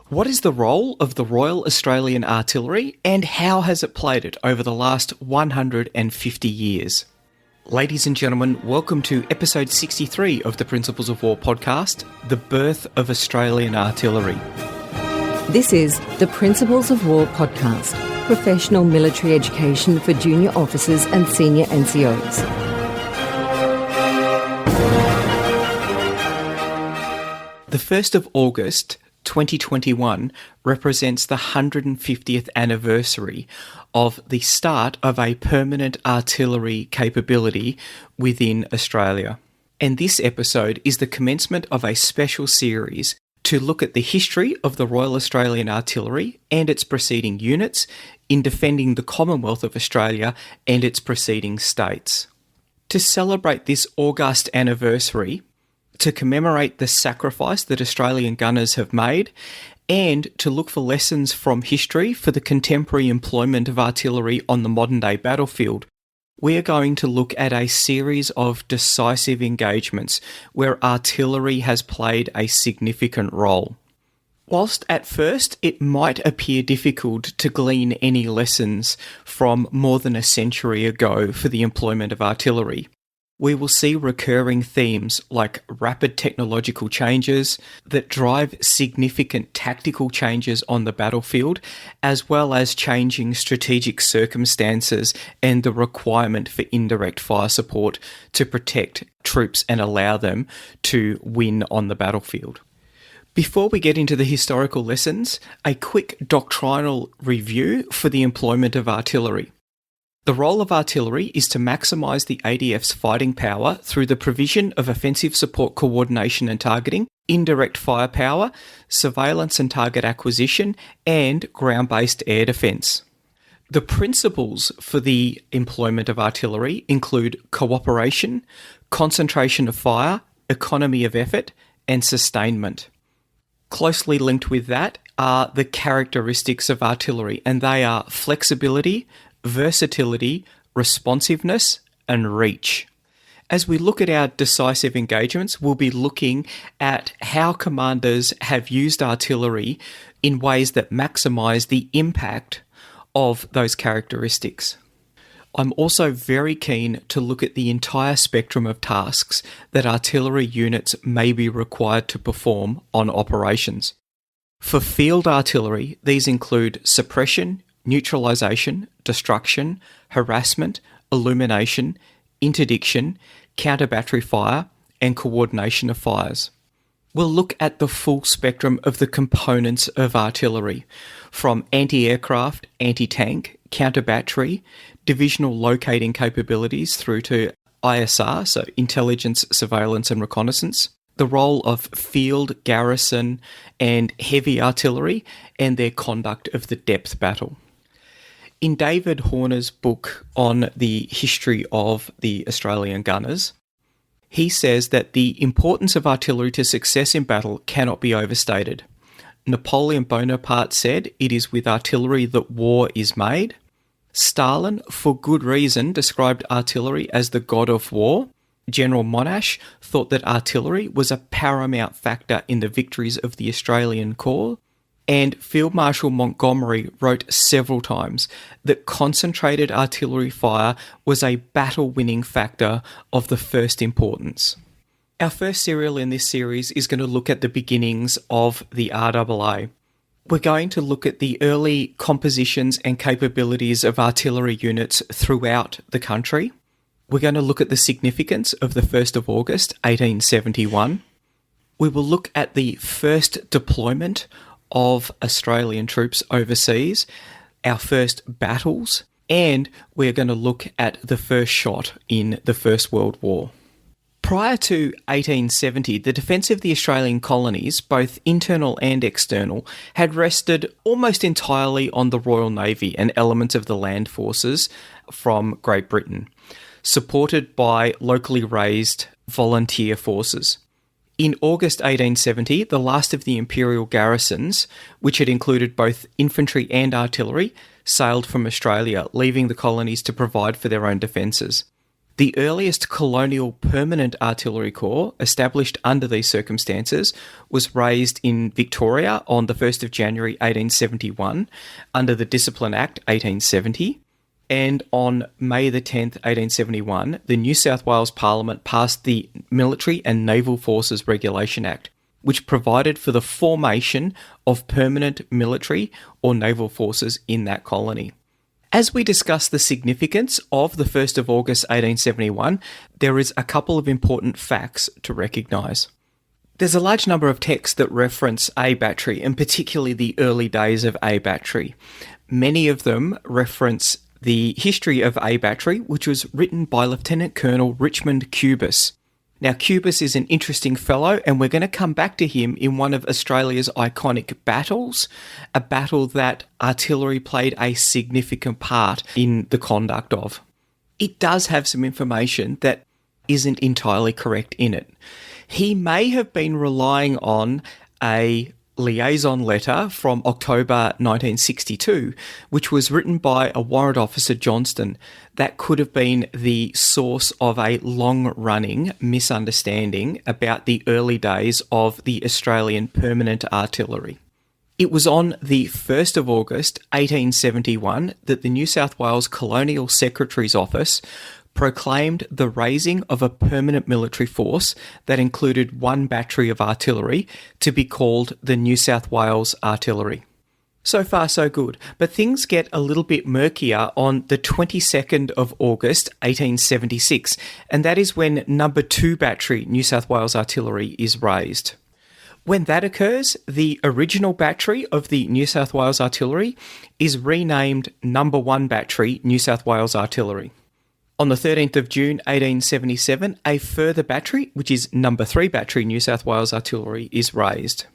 What is the role of the Royal Australian Artillery and how has it played it over the last 150 years? Ladies and gentlemen, welcome to episode 63 of the Principles of War podcast, The Birth of Australian Artillery. This is the Principles of War podcast, professional military education for junior officers and senior NCOs. The 1st of August 2021 represents the 150th anniversary of the start of a permanent artillery capability within Australia. And this episode is the commencement of a special series to look at the history of the Royal Australian Artillery and its preceding units in defending the Commonwealth of Australia and its preceding states. To celebrate this august anniversary, to commemorate the sacrifice that Australian gunners have made, and to look for lessons from history for the contemporary employment of artillery on the modern-day battlefield, we are going to look at a series of decisive engagements where artillery has played a significant role. Whilst at first it might appear difficult to glean any lessons from more than a century ago for the employment of artillery, we will see recurring themes like rapid technological changes that drive significant tactical changes on the battlefield, as well as changing strategic circumstances and the requirement for indirect fire support to protect troops and allow them to win on the battlefield. Before we get into the historical lessons, a quick doctrinal review for the employment of artillery. The role of artillery is to maximise the ADF's fighting power through the provision of offensive support coordination and targeting, indirect firepower, surveillance and target acquisition, and ground-based air defence. The principles for the employment of artillery include cooperation, concentration of fire, economy of effort, and sustainment. Closely linked with that are the characteristics of artillery, and they are flexibility, versatility, responsiveness, and reach. As we look at our decisive engagements, we'll be looking at how commanders have used artillery in ways that maximise the impact of those characteristics. I'm also very keen to look at the entire spectrum of tasks that artillery units may be required to perform on operations. For field artillery, these include suppression, neutralisation, destruction, harassment, illumination, interdiction, counter-battery fire, and coordination of fires. We'll look at the full spectrum of the components of artillery, from anti-aircraft, anti-tank, counter-battery, divisional locating capabilities through to ISR, so intelligence, surveillance and reconnaissance, the role of field, garrison and heavy artillery, and their conduct of the depth battle. In David Horner's book on the history of the Australian gunners, he says that the importance of artillery to success in battle cannot be overstated. Napoleon Bonaparte said, "It is with artillery that war is made." Stalin, for good reason, described artillery as the god of war. General Monash thought that artillery was a paramount factor in the victories of the Australian Corps. And Field Marshal Montgomery wrote several times that concentrated artillery fire was a battle-winning factor of the first importance. Our first serial in this series is going to look at the beginnings of the RAA. We're going to look at the early compositions and capabilities of artillery units throughout the country. We're going to look at the significance of the 1st of August 1871. We will look at the first deployment of Australian troops overseas, our first battles, and we're going to look at the first shot in the First World War. Prior to 1870, the defence of the Australian colonies, both internal and external, had rested almost entirely on the Royal Navy and elements of the land forces from Great Britain, supported by locally raised volunteer forces. In August 1870, the last of the imperial garrisons, which had included both infantry and artillery, sailed from Australia, leaving the colonies to provide for their own defences. The earliest colonial permanent artillery corps established under these circumstances was raised in Victoria on the 1st of January 1871 under the Discipline Act 1870. And on May the 10th, 1871, the New South Wales Parliament passed the Military and Naval Forces Regulation Act, which provided for the formation of permanent military or naval forces in that colony. As we discuss the significance of the 1st of August 1871, there is a couple of important facts to recognise. There's a large number of texts that reference A Battery, and particularly the early days of A Battery. Many of them reference the history of A Battery, which was written by Lieutenant Colonel Richmond Cubis. Now, Cubis is an interesting fellow, and we're going to come back to him in one of Australia's iconic battles, a battle that artillery played a significant part in the conduct of. It does have some information that isn't entirely correct in it. He may have been relying on a liaison letter from October 1962, which was written by a warrant officer, Johnston, that could have been the source of a long-running misunderstanding about the early days of the Australian Permanent Artillery. It was on the 1st of August 1871 that the New South Wales Colonial Secretary's Office proclaimed the raising of a permanent military force that included one battery of artillery to be called the New South Wales Artillery. So far, so good, but things get a little bit murkier on the 22nd of August 1876, and that is when number 2 battery New South Wales Artillery is raised. When that occurs, the original battery of the New South Wales Artillery is renamed number 1 battery New South Wales Artillery. On the 13th of June 1877, a further battery, which is number 3 battery New South Wales Artillery, is raised.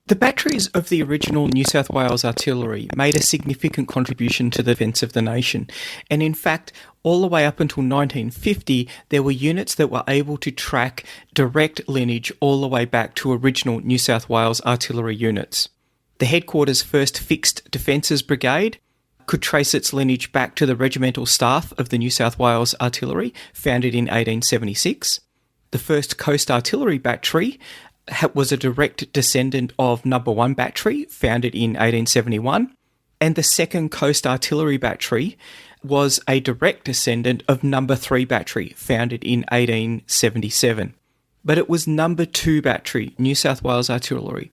The batteries of the original New South Wales Artillery made a significant contribution to the defence of the nation, and in fact, all the way up until 1950, there were units that were able to track direct lineage all the way back to original New South Wales Artillery units. The headquarters 1st Fixed Defences Brigade could trace its lineage back to the regimental staff of the New South Wales Artillery, founded in 1876. The 1st Coast Artillery Battery was a direct descendant of number 1 battery, founded in 1871. And the 2nd Coast Artillery Battery was a direct descendant of number 3 battery, founded in 1877. But it was number 2 battery, New South Wales Artillery,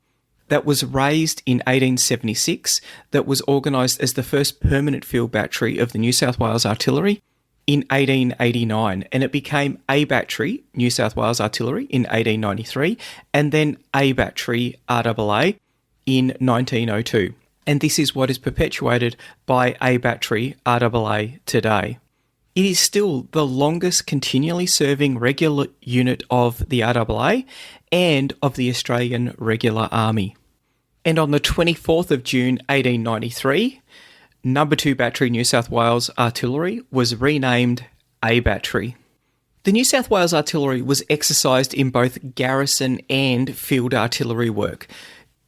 that was raised in 1876, that was organised as the first permanent field battery of the New South Wales Artillery in 1889, and it became A Battery, New South Wales Artillery, in 1893, and then A Battery, RAA, in 1902. And this is what is perpetuated by A Battery, RAA, today. It is still the longest continually serving regular unit of the RAA and of the Australian Regular Army. And on the 24th of June 1893, number 2 battery New South Wales Artillery was renamed A Battery. The New South Wales Artillery was exercised in both garrison and field artillery work.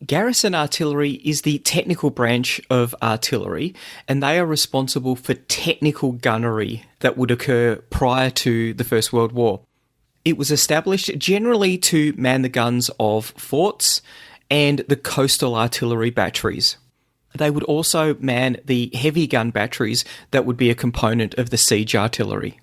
Garrison artillery is the technical branch of artillery, and they are responsible for technical gunnery that would occur prior to the First World War. It was established generally to man the guns of forts and the coastal artillery batteries. They would also man the heavy gun batteries that would be a component of the siege artillery.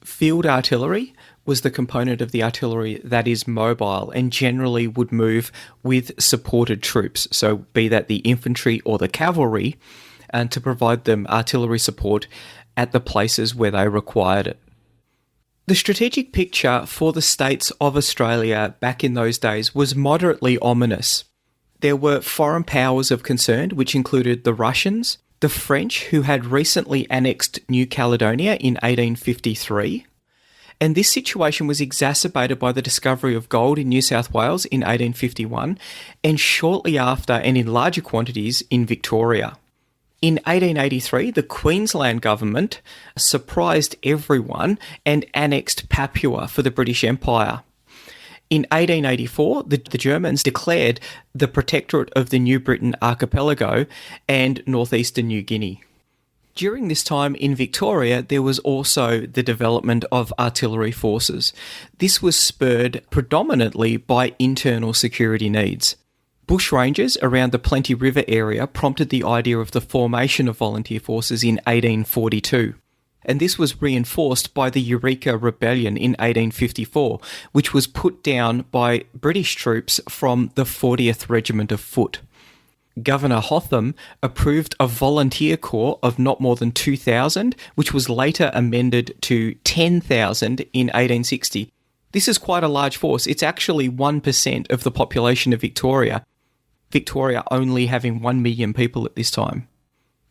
Field artillery was the component of the artillery that is mobile and generally would move with supported troops, so be that the infantry or the cavalry, and to provide them artillery support at the places where they required it. The strategic picture for the states of Australia back in those days was moderately ominous. There were foreign powers of concern, which included the Russians, the French, who had recently annexed New Caledonia in 1853, and this situation was exacerbated by the discovery of gold in New South Wales in 1851, and shortly after and in larger quantities in Victoria. In 1883, the Queensland government surprised everyone and annexed Papua for the British Empire. In 1884, the Germans declared the protectorate of the New Britain archipelago and northeastern New Guinea. During this time in Victoria, there was also the development of artillery forces. This was spurred predominantly by internal security needs. Bushrangers around the Plenty River area prompted the idea of the formation of volunteer forces in 1842. And this was reinforced by the Eureka Rebellion in 1854, which was put down by British troops from the 40th Regiment of Foot. Governor Hotham approved a volunteer corps of not more than 2,000, which was later amended to 10,000 in 1860. This is quite a large force. It's actually 1% of the population of Victoria. Victoria only having 1 million people at this time.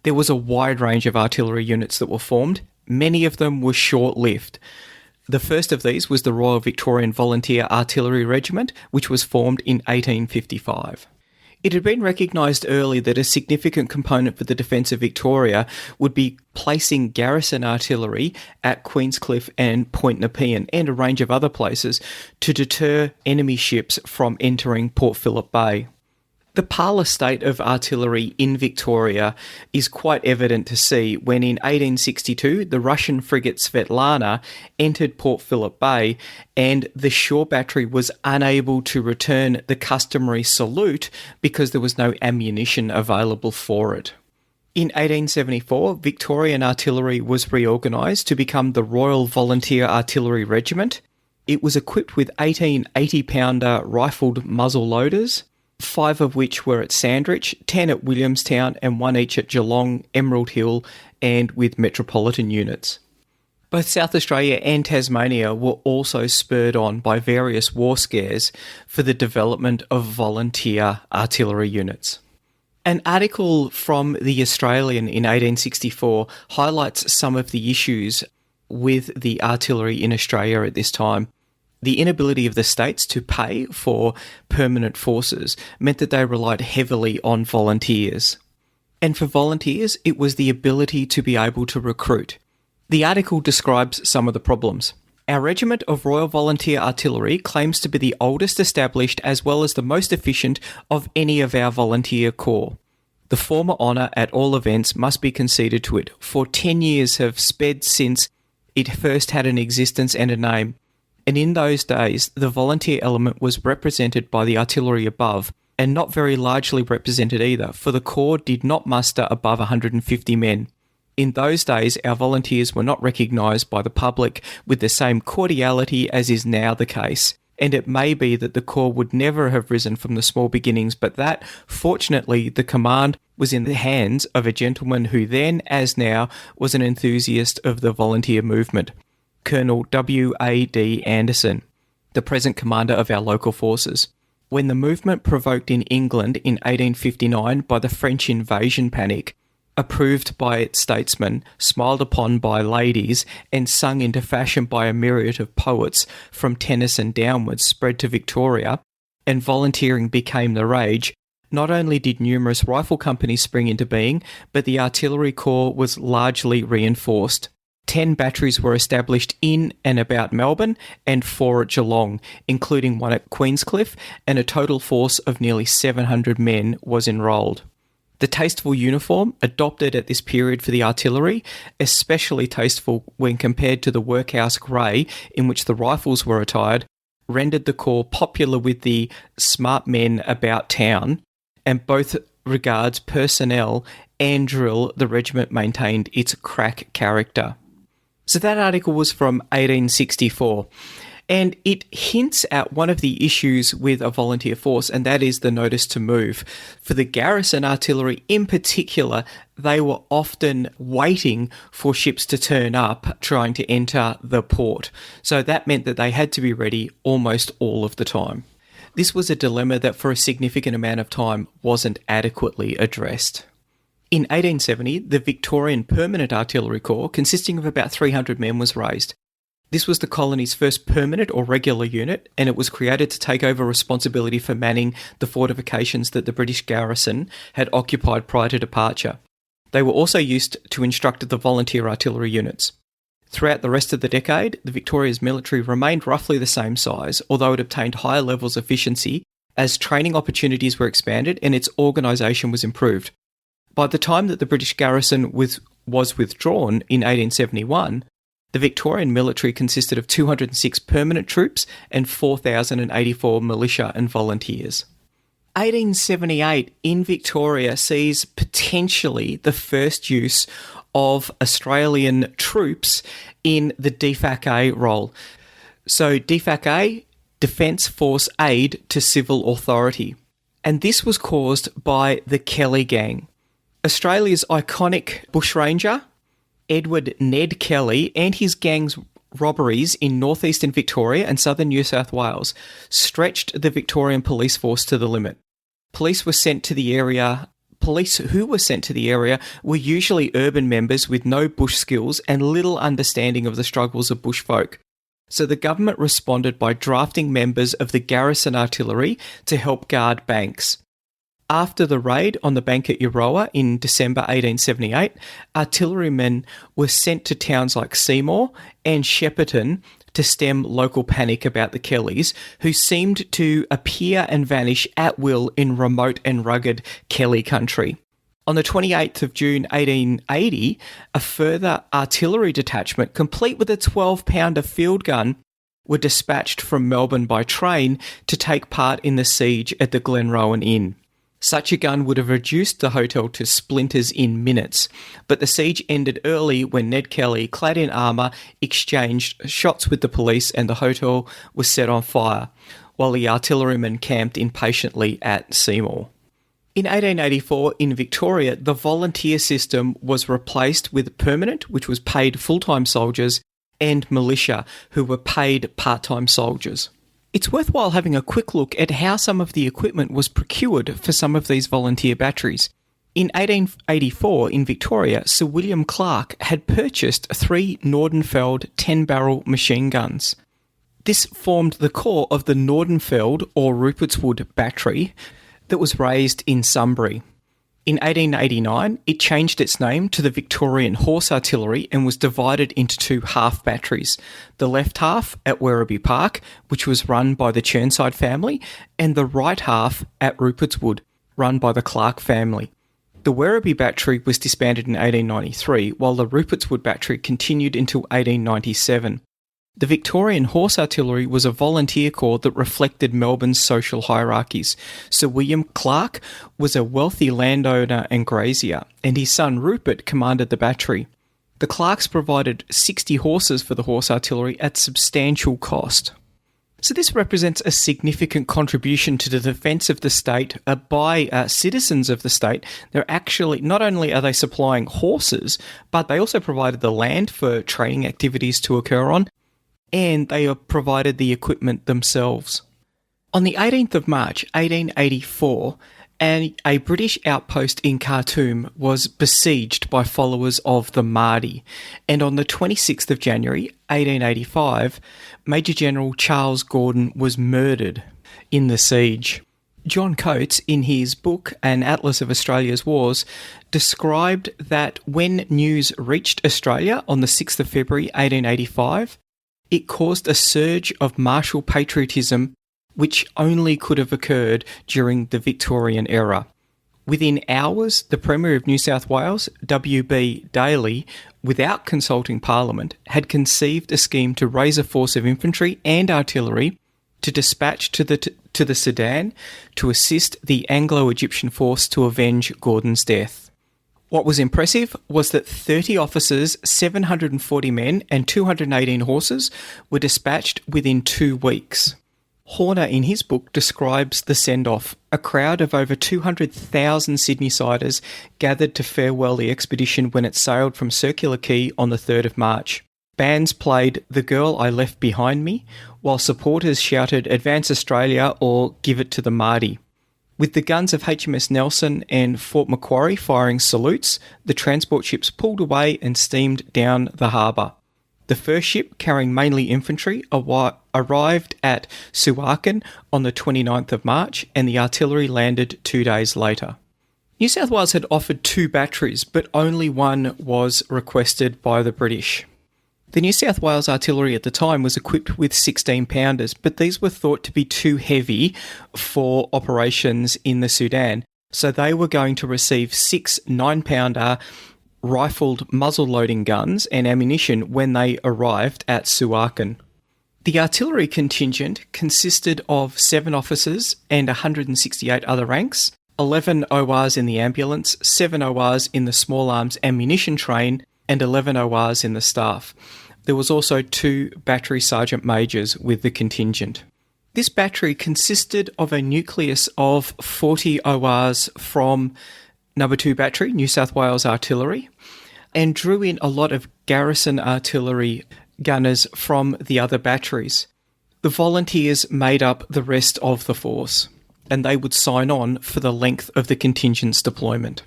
There was a wide range of artillery units that were formed. Many of them were short-lived. The first of these was the Royal Victorian Volunteer Artillery Regiment, which was formed in 1855. It had been recognised early that a significant component for the defence of Victoria would be placing garrison artillery at Queenscliff and Point Nepean and a range of other places to deter enemy ships from entering Port Phillip Bay. The parlour state of artillery in Victoria is quite evident to see when in 1862 the Russian frigate Svetlana entered Port Phillip Bay and the shore battery was unable to return the customary salute because there was no ammunition available for it. In 1874, Victorian artillery was reorganised to become the Royal Volunteer Artillery Regiment. It was equipped with 18 80-pounder rifled muzzle loaders, 5 of which were at Sandwich, 10 at Williamstown, and 1 each at Geelong, Emerald Hill, and with metropolitan units. Both South Australia and Tasmania were also spurred on by various war scares for the development of volunteer artillery units. An article from The Australian in 1864 highlights some of the issues with the artillery in Australia at this time. The inability of the states to pay for permanent forces meant that they relied heavily on volunteers. And for volunteers, it was the ability to be able to recruit. The article describes some of the problems. Our Regiment of Royal Volunteer Artillery claims to be the oldest established as well as the most efficient of any of our volunteer corps. The former honour at all events must be conceded to it, for 10 years have sped since it first had an existence and a name. And in those days, the volunteer element was represented by the artillery above, and not very largely represented either, for the corps did not muster above 150 men. In those days, our volunteers were not recognised by the public with the same cordiality as is now the case, and it may be that the corps would never have risen from the small beginnings, but that, fortunately, the command was in the hands of a gentleman who then, as now, was an enthusiast of the volunteer movement. Colonel W.A.D. Anderson, the present commander of our local forces. When the movement provoked in England in 1859 by the French invasion panic, approved by its statesmen, smiled upon by ladies, and sung into fashion by a myriad of poets from Tennyson downwards, spread to Victoria, and volunteering became the rage, not only did numerous rifle companies spring into being, but the artillery corps was largely reinforced. 10 batteries were established in and about Melbourne and 4 at Geelong, including 1 at Queenscliff, and a total force of nearly 700 men was enrolled. The tasteful uniform adopted at this period for the artillery, especially tasteful when compared to the workhouse grey in which the rifles were attired, rendered the corps popular with the smart men about town, and both regards personnel and drill the regiment maintained its crack character. So that article was from 1864, and it hints at one of the issues with a volunteer force, and that is the notice to move. For the garrison artillery in particular, they were often waiting for ships to turn up trying to enter the port. So that meant that they had to be ready almost all of the time. This was a dilemma that for a significant amount of time wasn't adequately addressed. In 1870, the Victorian Permanent Artillery Corps, consisting of about 300 men, was raised. This was the colony's first permanent or regular unit, and it was created to take over responsibility for manning the fortifications that the British garrison had occupied prior to departure. They were also used to instruct the volunteer artillery units. Throughout the rest of the decade, the Victoria's military remained roughly the same size, although it obtained higher levels of efficiency as training opportunities were expanded and its organisation was improved. By the time that the British garrison was was withdrawn in 1871, the Victorian military consisted of 206 permanent troops and 4,084 militia and volunteers. 1878 in Victoria sees potentially the first use of Australian troops in the DFAC role. So DFAC, Defence Force Aid to Civil Authority. And this was caused by the Kelly Gang. Australia's iconic bushranger, Edward Ned Kelly, and his gang's robberies in northeastern Victoria and southern New South Wales stretched the Victorian police force to the limit. Police who were sent to the area were usually urban members with no bush skills and little understanding of the struggles of bush folk. So the government responded by drafting members of the garrison artillery to help guard banks. After the raid on the bank at Euroa in December 1878, artillerymen were sent to towns like Seymour and Shepparton to stem local panic about the Kellys, who seemed to appear and vanish at will in remote and rugged Kelly country. On the 28th of June 1880, a further artillery detachment, complete with a 12-pounder field gun, were dispatched from Melbourne by train to take part in the siege at the Glenrowan Inn. Such a gun would have reduced the hotel to splinters in minutes, but the siege ended early when Ned Kelly, clad in armour, exchanged shots with the police and the hotel was set on fire, while the artillerymen camped impatiently at Seymour. In 1884, in Victoria, the volunteer system was replaced with permanent, which was paid full-time soldiers, and militia, who were paid part-time soldiers. It's worthwhile having a quick look at how some of the equipment was procured for some of these volunteer batteries. In 1884, in Victoria, Sir William Clark had purchased 3 Nordenfeld 10-barrel machine guns. This formed the core of the Nordenfeld or Rupertswood battery that was raised in Sunbury. In 1889, it changed its name to the Victorian Horse Artillery and was divided into 2 half batteries. The left half at Werribee Park, which was run by the Chirnside family, and the right half at Rupertswood, run by the Clark family. The Werribee battery was disbanded in 1893, while the Rupertswood battery continued until 1897. The Victorian Horse Artillery was a volunteer corps that reflected Melbourne's social hierarchies. Sir William Clark was a wealthy landowner and grazier, and his son Rupert commanded the battery. The Clarks provided 60 horses for the Horse Artillery at substantial cost. So this represents a significant contribution to the defence of the state by citizens of the state. They're actually, not only are they supplying horses, but they also provided the land for training activities to occur on, and they provided the equipment themselves. On the 18th of March 1884, a British outpost in Khartoum was besieged by followers of the Mahdi, and on the 26th of January 1885, Major General Charles Gordon was murdered in the siege. John Coates, in his book An Atlas of Australia's Wars, described that when news reached Australia on the 6th of February 1885, it caused a surge of martial patriotism which only could have occurred during the Victorian era. Within hours, the Premier of New South Wales, W.B. Daly, without consulting Parliament, had conceived a scheme to raise a force of infantry and artillery to dispatch to the Sudan to assist the Anglo-Egyptian force to avenge Gordon's death. What was impressive was that 30 officers, 740 men and 218 horses were dispatched within 2 weeks. Horner, in his book, describes the send-off. A crowd of over 200,000 Sydneysiders gathered to farewell the expedition when it sailed from Circular Quay on the 3rd of March. Bands played The Girl I Left Behind Me, while supporters shouted Advance Australia or Give It to the Mahdi. With the guns of HMS Nelson and Fort Macquarie firing salutes, the transport ships pulled away and steamed down the harbour. The first ship, carrying mainly infantry, arrived at Suakin on the 29th of March, and the artillery landed 2 days later. New South Wales had offered 2 batteries, but only one was requested by the British. The New South Wales artillery at the time was equipped with 16-pounders, but these were thought to be too heavy for operations in the Sudan, so they were going to receive 6 9-pounder rifled muzzle-loading guns and ammunition when they arrived at Suakin. The artillery contingent consisted of 7 officers and 168 other ranks, 11 ORs in the ambulance, 7 ORs in the small arms ammunition train, and 11 ORs in the staff. There was also 2 battery sergeant majors with the contingent. This battery consisted of a nucleus of 40 ORs from No. 2 Battery, New South Wales Artillery, and drew in a lot of garrison artillery gunners from the other batteries. The volunteers made up the rest of the force, and they would sign on for the length of the contingent's deployment.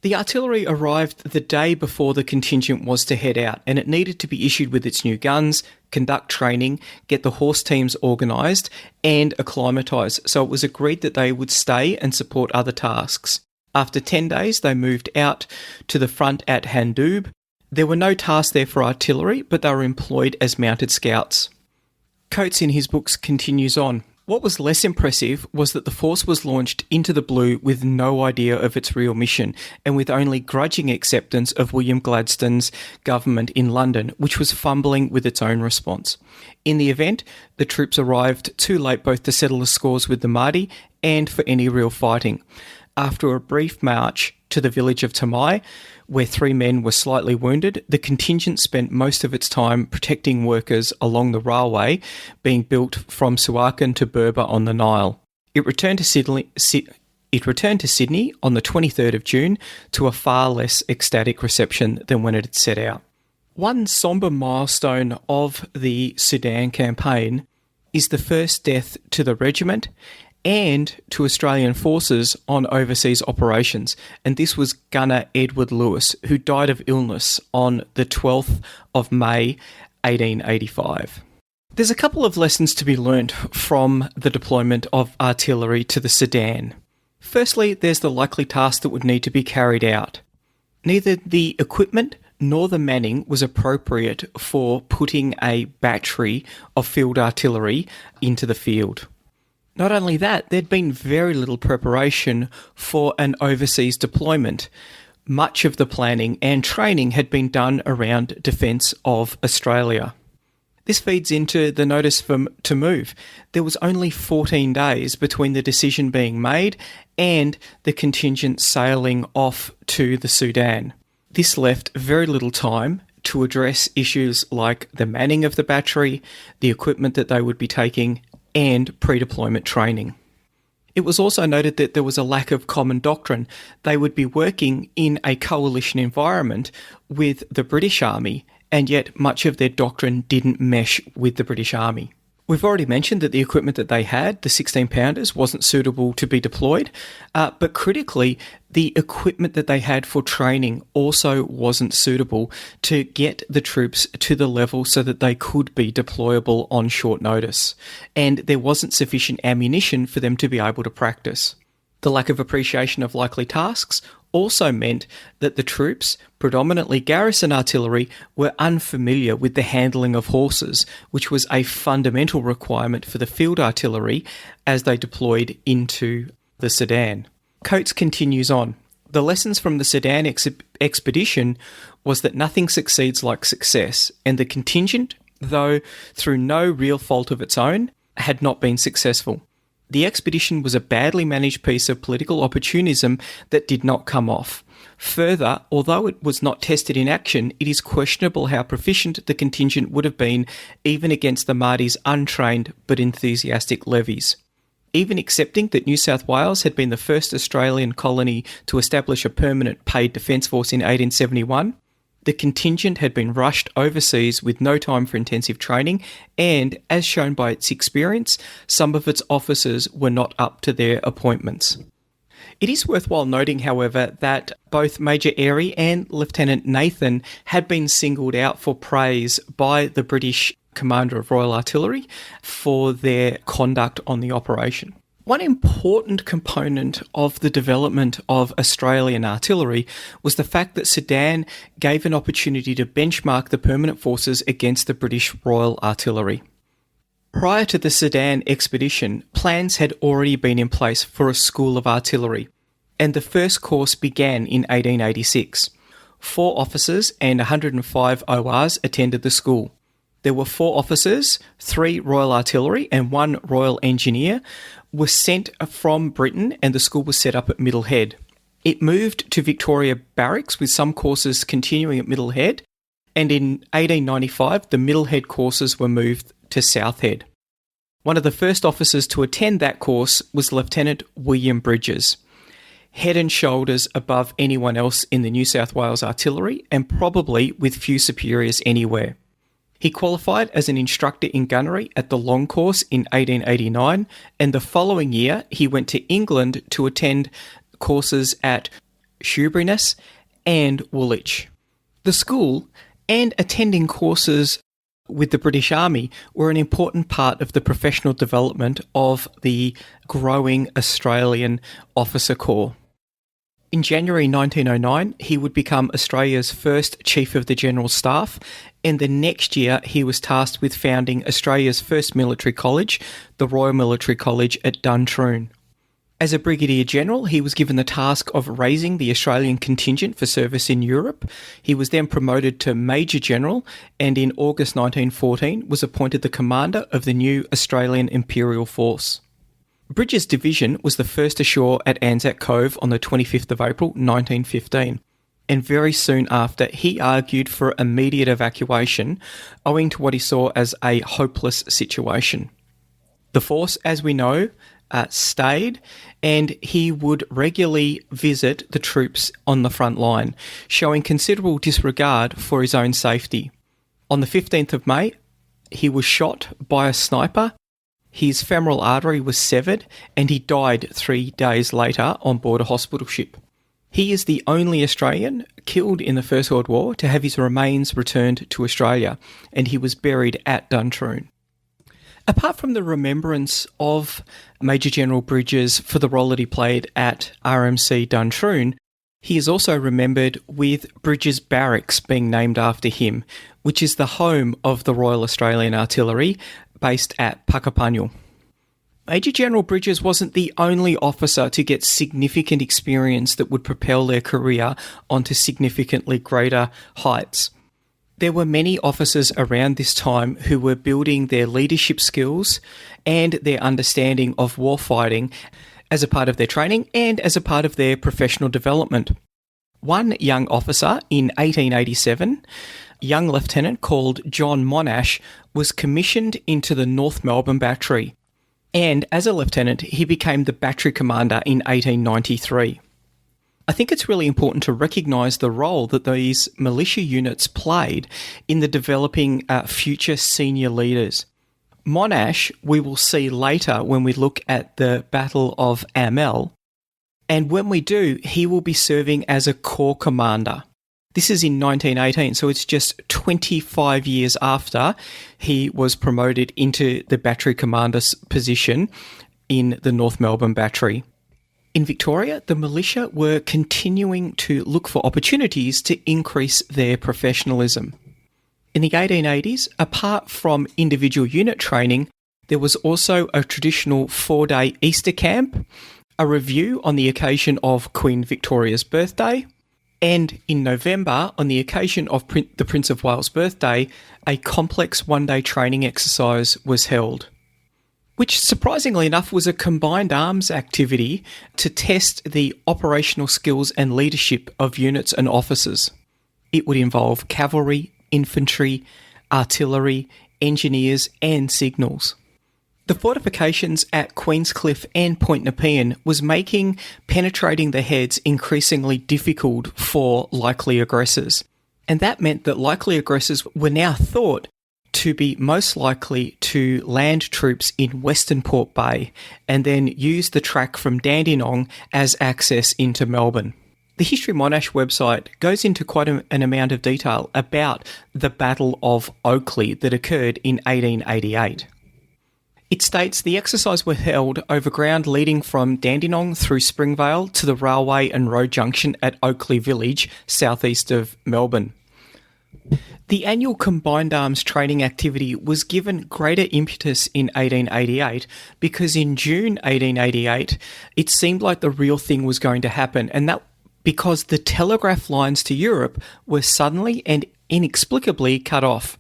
The artillery arrived the day before the contingent was to head out, and it needed to be issued with its new guns, conduct training, get the horse teams organised, and acclimatise, so it was agreed that they would stay and support other tasks. After 10 days, they moved out to the front at Handoob. There were no tasks there for artillery, but they were employed as mounted scouts. Coates in his books continues on. What was less impressive was that the force was launched into the blue with no idea of its real mission and with only grudging acceptance of William Gladstone's government in London, which was fumbling with its own response. In the event, the troops arrived too late both to settle the scores with the Mahdi and for any real fighting. After a brief march to the village of Tamai, where 3 men were slightly wounded, the contingent spent most of its time protecting workers along the railway being built from Suakin to Berber on the Nile. It returned to Sydney on the 23rd of June to a far less ecstatic reception than when it had set out. One sombre milestone of the Sudan campaign is the first death to the regiment and to Australian forces on overseas operations, and this was Gunner Edward Lewis, who died of illness on the 12th of May 1885. There's a couple of lessons to be learnt from the deployment of artillery to the Sudan. Firstly, there's the likely task that would need to be carried out. Neither the equipment nor the manning was appropriate for putting a battery of field artillery into the field. Not only that, there'd been very little preparation for an overseas deployment. Much of the planning and training had been done around defence of Australia. This feeds into the notice to move. There was only 14 days between the decision being made and the contingent sailing off to the Sudan. This left very little time to address issues like the manning of the battery, the equipment that they would be taking, and pre-deployment training. It was also noted that there was a lack of common doctrine. They would be working in a coalition environment with the British Army, and yet much of their doctrine didn't mesh with the British Army. We've already mentioned that the equipment that they had, the 16-pounders, wasn't suitable to be deployed, but critically, the equipment that they had for training also wasn't suitable to get the troops to the level so that they could be deployable on short notice, and there wasn't sufficient ammunition for them to be able to practice. The lack of appreciation of likely tasks also meant that the troops, predominantly garrison artillery, were unfamiliar with the handling of horses, which was a fundamental requirement for the field artillery as they deployed into the Sudan. Coates continues on. The lessons from the Sudan expedition was that nothing succeeds like success, and the contingent, though through no real fault of its own, had not been successful. The expedition was a badly managed piece of political opportunism that did not come off. Further, although it was not tested in action, it is questionable how proficient the contingent would have been even against the Mahdi's untrained but enthusiastic levies. Even accepting that New South Wales had been the first Australian colony to establish a permanent paid defence force in 1871, the contingent had been rushed overseas with no time for intensive training, and, as shown by its experience, some of its officers were not up to their appointments. It is worthwhile noting, however, that both Major Airy and Lieutenant Nathan had been singled out for praise by the British Commander of Royal Artillery for their conduct on the operation. One important component of the development of Australian artillery was the fact that Sudan gave an opportunity to benchmark the permanent forces against the British Royal Artillery. Prior to the Sudan expedition, plans had already been in place for a school of artillery, and the first course began in 1886. 4 officers and 105 ORs attended the school. There were 4 officers, 3 Royal Artillery and 1 Royal Engineer were sent from Britain, and the school was set up at Middlehead. It moved to Victoria Barracks with some courses continuing at Middlehead, and in 1895 the Middlehead courses were moved to Southhead. One of the first officers to attend that course was Lieutenant William Bridges, head and shoulders above anyone else in the New South Wales Artillery and probably with few superiors anywhere. He qualified as an instructor in gunnery at the Long Course in 1889, and the following year he went to England to attend courses at Shoeburyness and Woolwich. The school and attending courses with the British Army were an important part of the professional development of the growing Australian officer corps. In January 1909, he would become Australia's first Chief of the General Staff, and the next year he was tasked with founding Australia's first military college, the Royal Military College at Duntroon. As a Brigadier General, he was given the task of raising the Australian contingent for service in Europe. He was then promoted to Major General, and in August 1914 was appointed the commander of the new Australian Imperial Force. Bridges' division was the first ashore at Anzac Cove on the 25th of April 1915, and very soon after he argued for immediate evacuation owing to what he saw as a hopeless situation. The force, as we know, stayed, and he would regularly visit the troops on the front line, showing considerable disregard for his own safety. On the 15th of May, he was shot by a sniper. His femoral artery was severed, and he died 3 days later on board a hospital ship. He is the only Australian killed in the First World War to have his remains returned to Australia, and he was buried at Duntroon. Apart from the remembrance of Major General Bridges for the role that he played at RMC Duntroon, he is also remembered with Bridges Barracks being named after him, which is the home of the Royal Australian Artillery, based at Puckapunyal. Major General Bridges wasn't the only officer to get significant experience that would propel their career onto significantly greater heights. There were many officers around this time who were building their leadership skills and their understanding of warfighting as a part of their training and as a part of their professional development. One young officer in 1887, young lieutenant called John Monash, was commissioned into the North Melbourne Battery, and as a lieutenant he became the battery commander in 1893. I think it's really important to recognise the role that these militia units played in the developing future senior leaders. Monash we will see later when we look at the Battle of Amel, and when we do, he will be serving as a corps commander. This is in 1918, so it's just 25 years after he was promoted into the battery commander's position in the North Melbourne Battery. In Victoria, the militia were continuing to look for opportunities to increase their professionalism. In the 1880s, apart from individual unit training, there was also a traditional 4-day Easter camp, a review on the occasion of Queen Victoria's birthday, and in November, on the occasion of the Prince of Wales' birthday, a complex one-day training exercise was held, which surprisingly enough was a combined arms activity to test the operational skills and leadership of units and officers. It would involve cavalry, infantry, artillery, engineers and signals. The fortifications at Queenscliff and Point Nepean was making penetrating the heads increasingly difficult for likely aggressors, and that meant that likely aggressors were now thought to be most likely to land troops in Western Port Bay and then use the track from Dandenong as access into Melbourne. The History Monash website goes into quite an amount of detail about the Battle of Oakleigh that occurred in 1888. It states the exercise were held over ground leading from Dandenong through Springvale to the railway and road junction at Oakleigh Village, southeast of Melbourne. The annual combined arms training activity was given greater impetus in 1888 because in June 1888 it seemed like the real thing was going to happen, and that because the telegraph lines to Europe were suddenly and inexplicably cut off.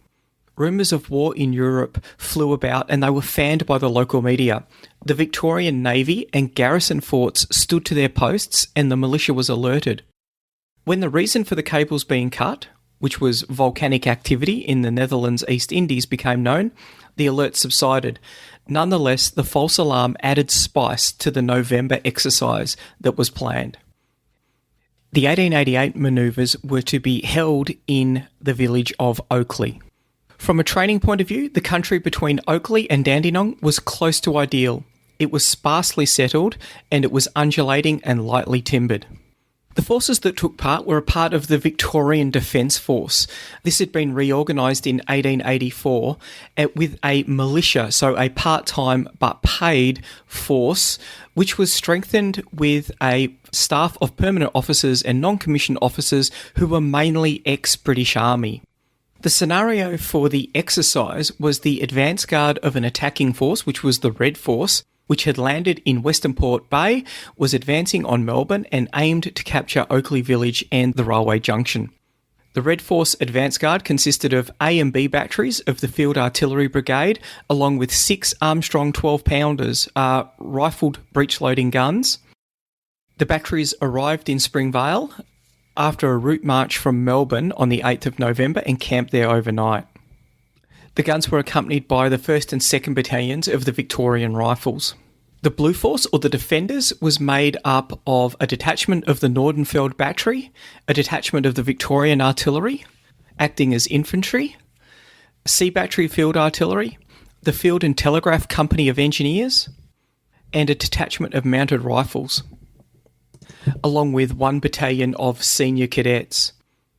Rumours of war in Europe flew about and they were fanned by the local media. The Victorian Navy and garrison forts stood to their posts and the militia was alerted. When the reason for the cables being cut, which was volcanic activity in the Netherlands East Indies, became known, the alert subsided. Nonetheless, the false alarm added spice to the November exercise that was planned. The 1888 manoeuvres were to be held in the village of Oakley. From a training point of view, the country between Oakley and Dandenong was close to ideal. It was sparsely settled and it was undulating and lightly timbered. The forces that took part were a part of the Victorian Defence Force. This had been reorganised in 1884 with a militia, so a part-time but paid force, which was strengthened with a staff of permanent officers and non-commissioned officers who were mainly ex-British Army. The scenario for the exercise was the advance guard of an attacking force, which was the Red Force, which had landed in Western Port Bay, was advancing on Melbourne and aimed to capture Oakley Village and the railway junction. The Red Force advance guard consisted of A and B batteries of the Field Artillery Brigade, along with 6 Armstrong 12-pounders, rifled breech-loading guns. The batteries arrived in Springvale after a route march from Melbourne on the 8th of November and camped there overnight. The guns were accompanied by the 1st and 2nd Battalions of the Victorian Rifles. The Blue Force, or the Defenders, was made up of a detachment of the Nordenfeld Battery, a detachment of the Victorian Artillery, acting as infantry, C Battery Field Artillery, the Field and Telegraph Company of Engineers, and a detachment of mounted rifles, along with 1 battalion of senior cadets.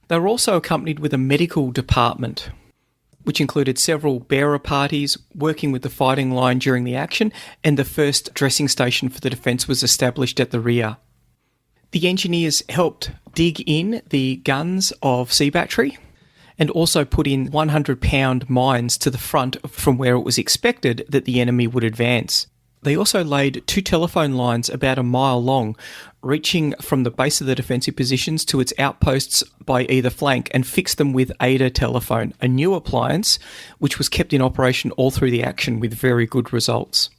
They were also accompanied with a medical department, which included several bearer parties working with the fighting line during the action, and the first dressing station for the defence was established at the rear. The engineers helped dig in the guns of C Battery and also put in 100-pound mines to the front from where it was expected that the enemy would advance. They also laid 2 telephone lines about a mile long, reaching from the base of the defensive positions to its outposts by either flank, and fixed them with Ada telephone, a new appliance which was kept in operation all through the action with very good results.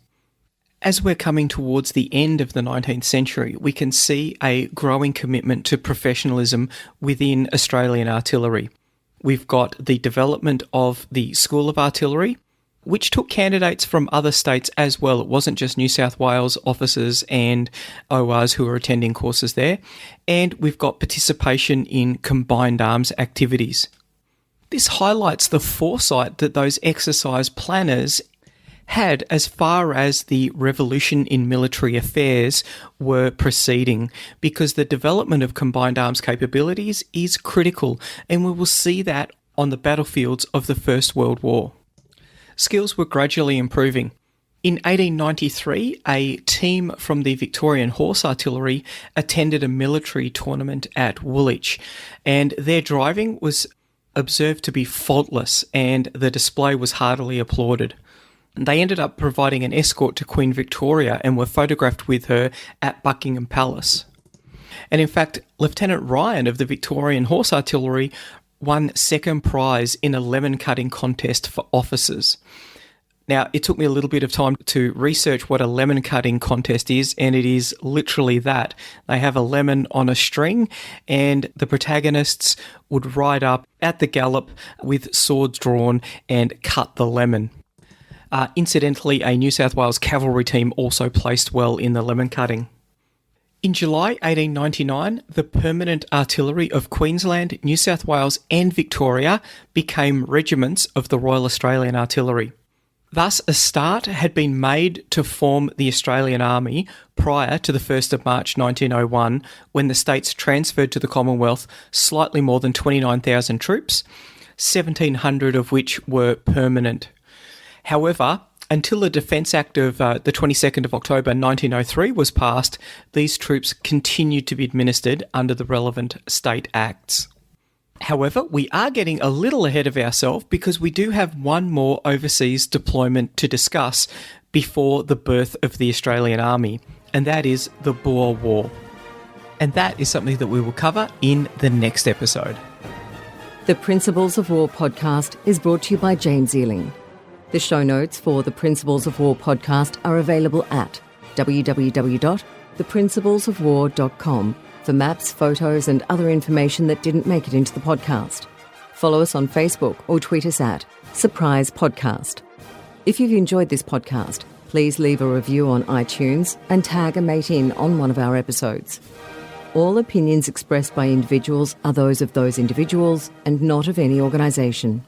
As we're coming towards the end of the 19th century, we can see a growing commitment to professionalism within Australian artillery. We've got the development of the School of Artillery, which took candidates from other states as well. It wasn't just New South Wales officers and ORs who were attending courses there. And we've got participation in combined arms activities. This highlights the foresight that those exercise planners had as far as the revolution in military affairs were proceeding, because the development of combined arms capabilities is critical, and we will see that on the battlefields of the First World War. Skills were gradually improving. In 1893, a team from the Victorian Horse Artillery attended a military tournament at Woolwich, and their driving was observed to be faultless, and the display was heartily applauded. They ended up providing an escort to Queen Victoria and were photographed with her at Buckingham Palace. And in fact, Lieutenant Ryan of the Victorian Horse Artillery won second prize in a lemon cutting contest for officers. Now, it took me a little bit of time to research what a lemon cutting contest is, and it is literally that. They have a lemon on a string, and the protagonists would ride up at the gallop with swords drawn and cut the lemon. Incidentally, a New South Wales cavalry team also placed well in the lemon cutting. In July 1899, the Permanent Artillery of Queensland, New South Wales and Victoria became regiments of the Royal Australian Artillery. Thus, a start had been made to form the Australian Army prior to the 1st of March 1901, when the states transferred to the Commonwealth slightly more than 29,000 troops, 1,700 of which were permanent. However, until the Defence Act of the 22nd of October 1903 was passed, these troops continued to be administered under the relevant state acts. However, we are getting a little ahead of ourselves, because we do have one more overseas deployment to discuss before the birth of the Australian Army, and that is the Boer War. And that is something that we will cover in the next episode. The Principles of War podcast is brought to you by James Ealing. The show notes for the Principles of War podcast are available at www.theprinciplesofwar.com for maps, photos and other information that didn't make it into the podcast. Follow us on Facebook or tweet us at Surprise Podcast. If you've enjoyed this podcast, please leave a review on iTunes and tag a mate in on one of our episodes. All opinions expressed by individuals are those of those individuals and not of any organisation.